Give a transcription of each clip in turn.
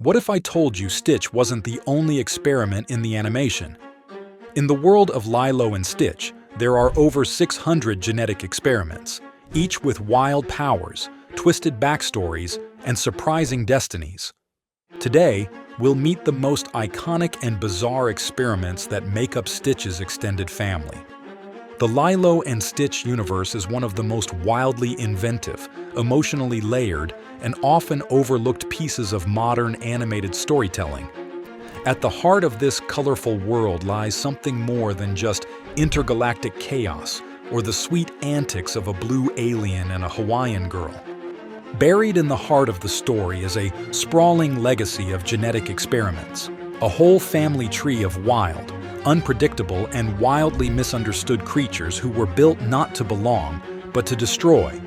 What if I told you Stitch wasn't the only experiment in the animation? In the world of Lilo and Stitch, there are over 600 genetic experiments, each with wild powers, twisted backstories, and surprising destinies. Today, we'll meet the most iconic and bizarre experiments that make up Stitch's extended family. The Lilo and Stitch universe is one of the most wildly inventive, emotionally layered, and often overlooked pieces of modern animated storytelling. At the heart of this colorful world lies something more than just intergalactic chaos or the sweet antics of a blue alien and a Hawaiian girl. Buried in the heart of the story is a sprawling legacy of genetic experiments, a whole family tree of wild, unpredictable, and wildly misunderstood creatures who were built not to belong, but to destroy.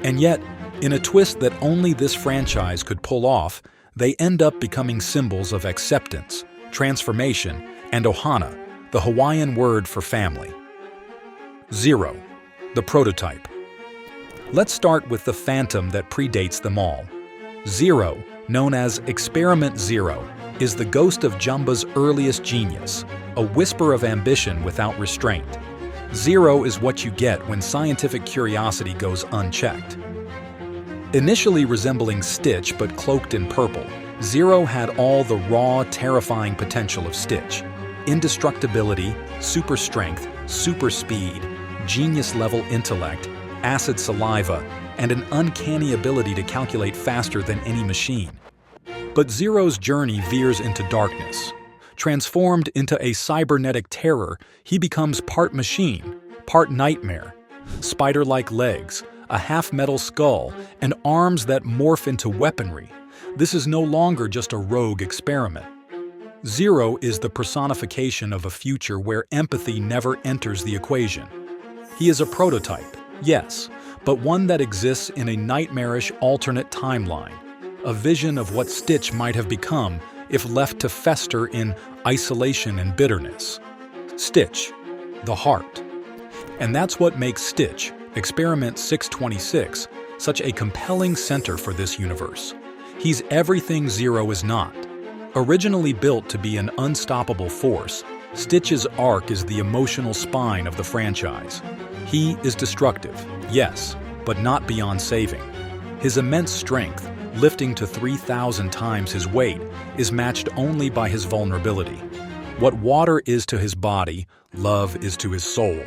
And yet, in a twist that only this franchise could pull off, they end up becoming symbols of acceptance, transformation, and ohana, the Hawaiian word for family. Zero, the prototype. Let's start with the phantom that predates them all. Zero, known as Experiment Zero, is the ghost of Jumba's earliest genius, a whisper of ambition without restraint. Zero is what you get when scientific curiosity goes unchecked. Initially resembling Stitch but cloaked in purple, Zero had all the raw, terrifying potential of Stitch. Indestructibility, super strength, super speed, genius-level intellect, acid saliva, and an uncanny ability to calculate faster than any machine. But Zero's journey veers into darkness. Transformed into a cybernetic terror, he becomes part machine, part nightmare. Spider-like legs, a half-metal skull, and arms that morph into weaponry. This is no longer just a rogue experiment. Zero is the personification of a future where empathy never enters the equation. He is a prototype, yes, but one that exists in a nightmarish alternate timeline, a vision of what Stitch might have become if left to fester in isolation and bitterness. Stitch, the heart. And that's what makes Stitch, Experiment 626, such a compelling center for this universe. He's everything Zero is not. Originally built to be an unstoppable force, Stitch's arc is the emotional spine of the franchise. He is destructive, yes, but not beyond saving. His immense strength, lifting to 3,000 times his weight, is matched only by his vulnerability. What water is to his body, love is to his soul.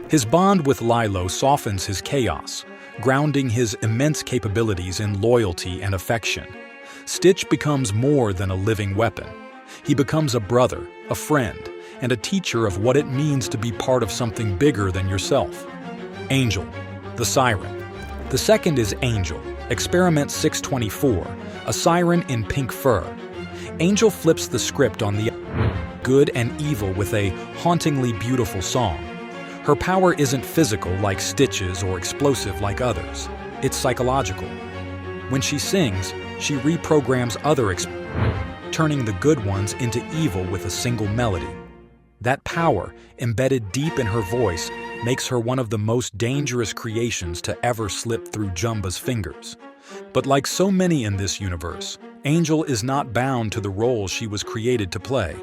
His bond with Lilo softens his chaos, grounding his immense capabilities in loyalty and affection. Stitch becomes more than a living weapon. He becomes a brother, a friend, and a teacher of what it means to be part of something bigger than yourself. Angel, the siren. The second is Angel, Experiment 624, a siren in pink fur. Angel flips the script on the good and evil with a hauntingly beautiful song. Her power isn't physical like Stitch's or explosive like others. It's psychological. When she sings, she reprograms turning the good ones into evil with a single melody. That power, embedded deep in her voice, makes her one of the most dangerous creations to ever slip through Jumba's fingers. But like so many in this universe, Angel is not bound to the role she was created to play.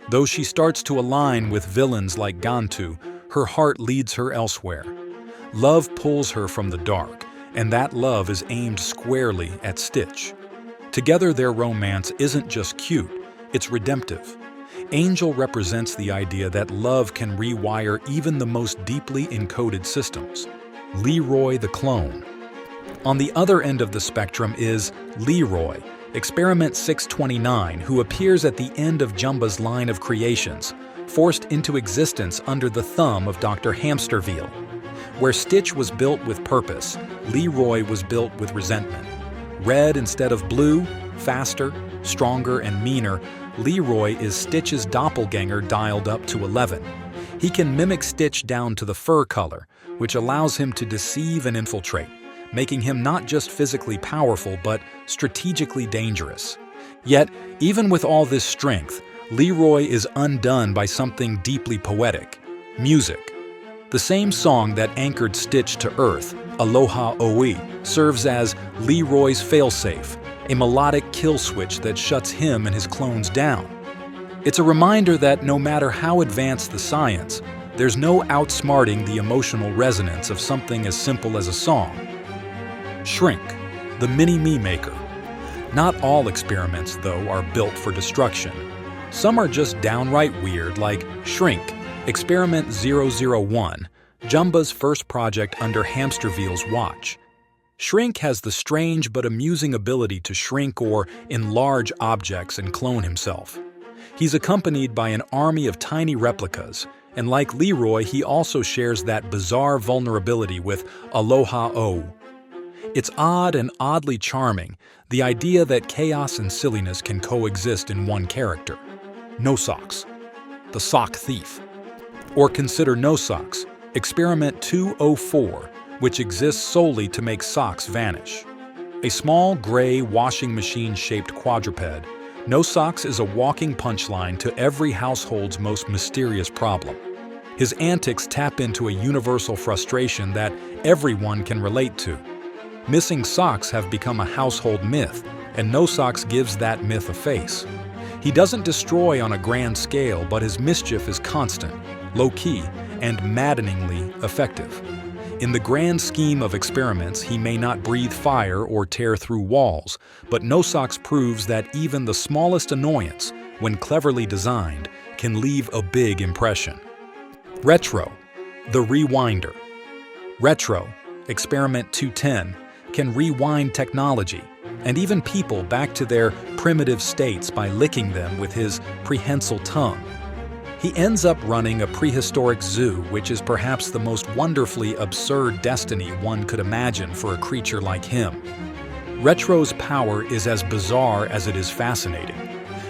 Though she starts to align with villains like Gantu, her heart leads her elsewhere. Love pulls her from the dark, and that love is aimed squarely at Stitch. Together, their romance isn't just cute, it's redemptive. Angel represents the idea that love can rewire even the most deeply encoded systems. Leroy the clone. On the other end of the spectrum is Leroy, Experiment 629, who appears at the end of Jumba's line of creations, forced into existence under the thumb of Dr. Hamsterville. Where Stitch was built with purpose, Leroy was built with resentment. Red instead of blue, faster, stronger, and meaner, Leroy is Stitch's doppelganger dialed up to 11. He can mimic Stitch down to the fur color, which allows him to deceive and infiltrate, making him not just physically powerful but strategically dangerous. Yet, even with all this strength, Leroy is undone by something deeply poetic: music. The same song that anchored Stitch to Earth, Aloha Oe, serves as Leroy's failsafe, a melodic kill switch that shuts him and his clones down. It's a reminder that no matter how advanced the science, there's no outsmarting the emotional resonance of something as simple as a song. Shrink, the mini-me maker. Not all experiments, though, are built for destruction. Some are just downright weird, like Shrink, Experiment 001, Jumba's first project under Hamsterville's watch. Shrink has the strange but amusing ability to shrink or enlarge objects and clone himself. He's accompanied by an army of tiny replicas, and like Leroy, he also shares that bizarre vulnerability with Aloha-O. It's odd and oddly charming, the idea that chaos and silliness can coexist in one character. No Socks, the sock thief. Or consider No Socks, Experiment 204, which exists solely to make socks vanish. A small, gray, washing machine-shaped quadruped, No Socks is a walking punchline to every household's most mysterious problem. His antics tap into a universal frustration that everyone can relate to. Missing socks have become a household myth, and No Socks gives that myth a face. He doesn't destroy on a grand scale, but his mischief is constant, low-key, and maddeningly effective. In the grand scheme of experiments, he may not breathe fire or tear through walls, but No Socks proves that even the smallest annoyance, when cleverly designed, can leave a big impression. Retro, the rewinder. Retro, Experiment 210, can rewind technology and even people back to their primitive states by licking them with his prehensile tongue. He ends up running a prehistoric zoo, which is perhaps the most wonderfully absurd destiny one could imagine for a creature like him. Retro's power is as bizarre as it is fascinating.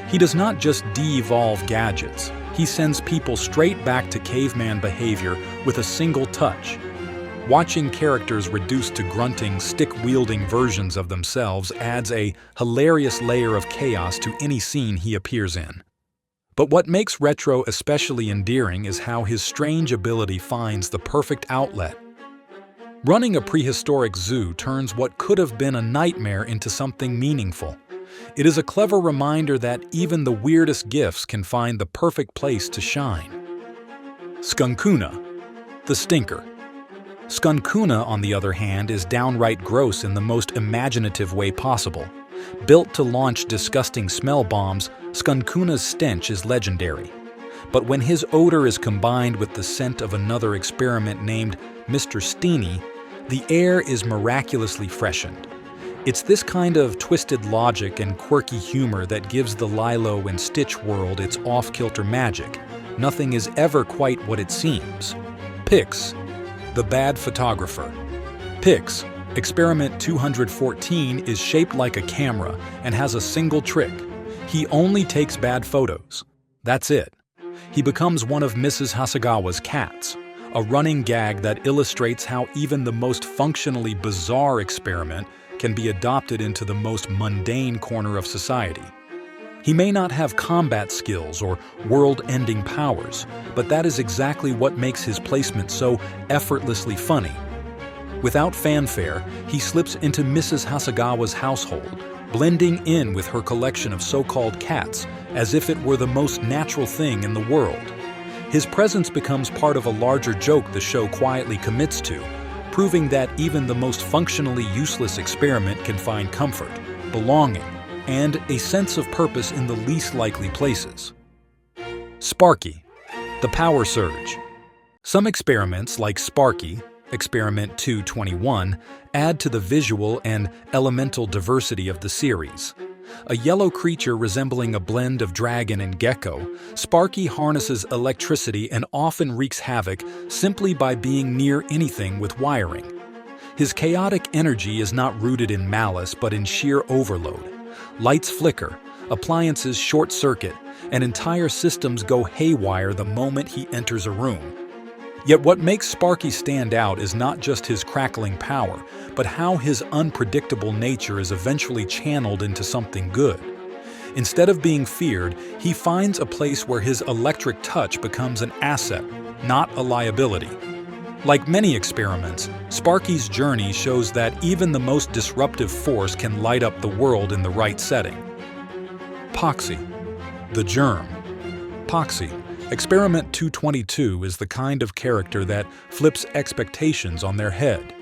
He does not just de-evolve gadgets, he sends people straight back to caveman behavior with a single touch. Watching characters reduced to grunting, stick-wielding versions of themselves adds a hilarious layer of chaos to any scene he appears in. But what makes Retro especially endearing is how his strange ability finds the perfect outlet. Running a prehistoric zoo turns what could have been a nightmare into something meaningful. It is a clever reminder that even the weirdest gifts can find the perfect place to shine. Skunkuna, the stinker. Skunkuna, on the other hand, is downright gross in the most imaginative way possible. Built to launch disgusting smell bombs, Skunkuna's stench is legendary. But when his odor is combined with the scent of another experiment named Mr. Steeny, the air is miraculously freshened. It's this kind of twisted logic and quirky humor that gives the Lilo and Stitch world its off-kilter magic. Nothing is ever quite what it seems. Pix, the bad photographer. Pix, Experiment 214, is shaped like a camera and has a single trick. He only takes bad photos. That's it. He becomes one of Mrs. Hasegawa's cats, a running gag that illustrates how even the most functionally bizarre experiment can be adopted into the most mundane corner of society. He may not have combat skills or world-ending powers, but that is exactly what makes his placement so effortlessly funny. Without fanfare, he slips into Mrs. Hasegawa's household, blending in with her collection of so-called cats as if it were the most natural thing in the world. His presence becomes part of a larger joke the show quietly commits to, proving that even the most functionally useless experiment can find comfort, belonging, and a sense of purpose in the least likely places. Sparky, the power surge. Some experiments, like Sparky, Experiment 221, add to the visual and elemental diversity of the series. A yellow creature resembling a blend of dragon and gecko, Sparky harnesses electricity and often wreaks havoc simply by being near anything with wiring. His chaotic energy is not rooted in malice but in sheer overload. Lights flicker, appliances short-circuit, and entire systems go haywire the moment he enters a room. Yet what makes Sparky stand out is not just his crackling power, but how his unpredictable nature is eventually channeled into something good. Instead of being feared, he finds a place where his electric touch becomes an asset, not a liability. Like many experiments, Sparky's journey shows that even the most disruptive force can light up the world in the right setting. Poxy, the germ. Poxy, Experiment 222, is the kind of character that flips expectations on their head.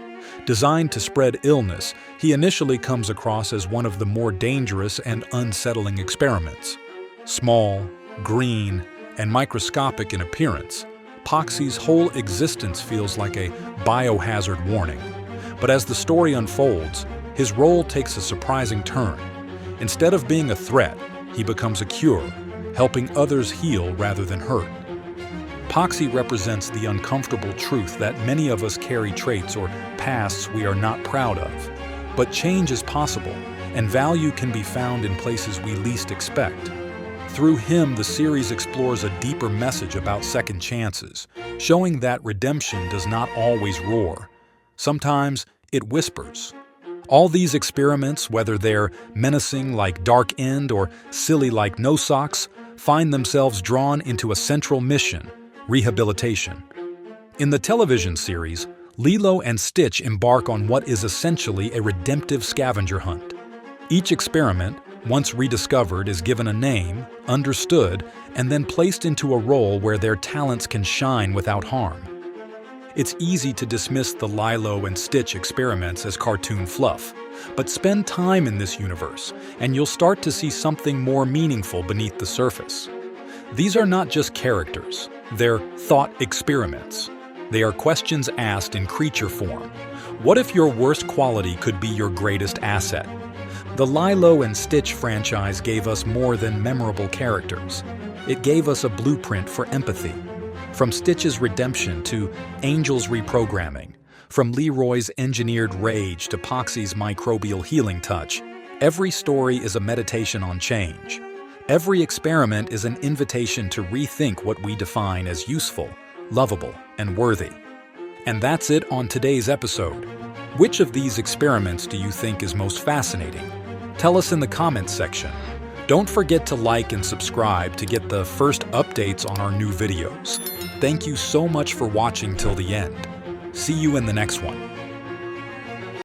Designed to spread illness, he initially comes across as one of the more dangerous and unsettling experiments. Small, green, and microscopic in appearance, Poxy's whole existence feels like a biohazard warning. But as the story unfolds, his role takes a surprising turn. Instead of being a threat, he becomes a cure, helping others heal rather than hurt. Poxy represents the uncomfortable truth that many of us carry traits or pasts we are not proud of. But change is possible, and value can be found in places we least expect. Through him, the series explores a deeper message about second chances, showing that redemption does not always roar. Sometimes it whispers. All these experiments, whether they're menacing like Dark End or silly like No Socks, find themselves drawn into a central mission: rehabilitation. In the television series, Lilo and Stitch embark on what is essentially a redemptive scavenger hunt. Each experiment, once rediscovered, is given a name, understood, and then placed into a role where their talents can shine without harm. It's easy to dismiss the Lilo and Stitch experiments as cartoon fluff, but spend time in this universe, and you'll start to see something more meaningful beneath the surface. These are not just characters, they're thought experiments. They are questions asked in creature form. What if your worst quality could be your greatest asset? The Lilo and Stitch franchise gave us more than memorable characters. It gave us a blueprint for empathy. From Stitch's redemption to Angel's reprogramming, from Leroy's engineered rage to Poxy's microbial healing touch, every story is a meditation on change. Every experiment is an invitation to rethink what we define as useful, lovable, and worthy. And that's it on today's episode. Which of these experiments do you think is most fascinating? Tell us in the comments section. Don't forget to like and subscribe to get the first updates on our new videos. Thank you so much for watching till the end. See you in the next one.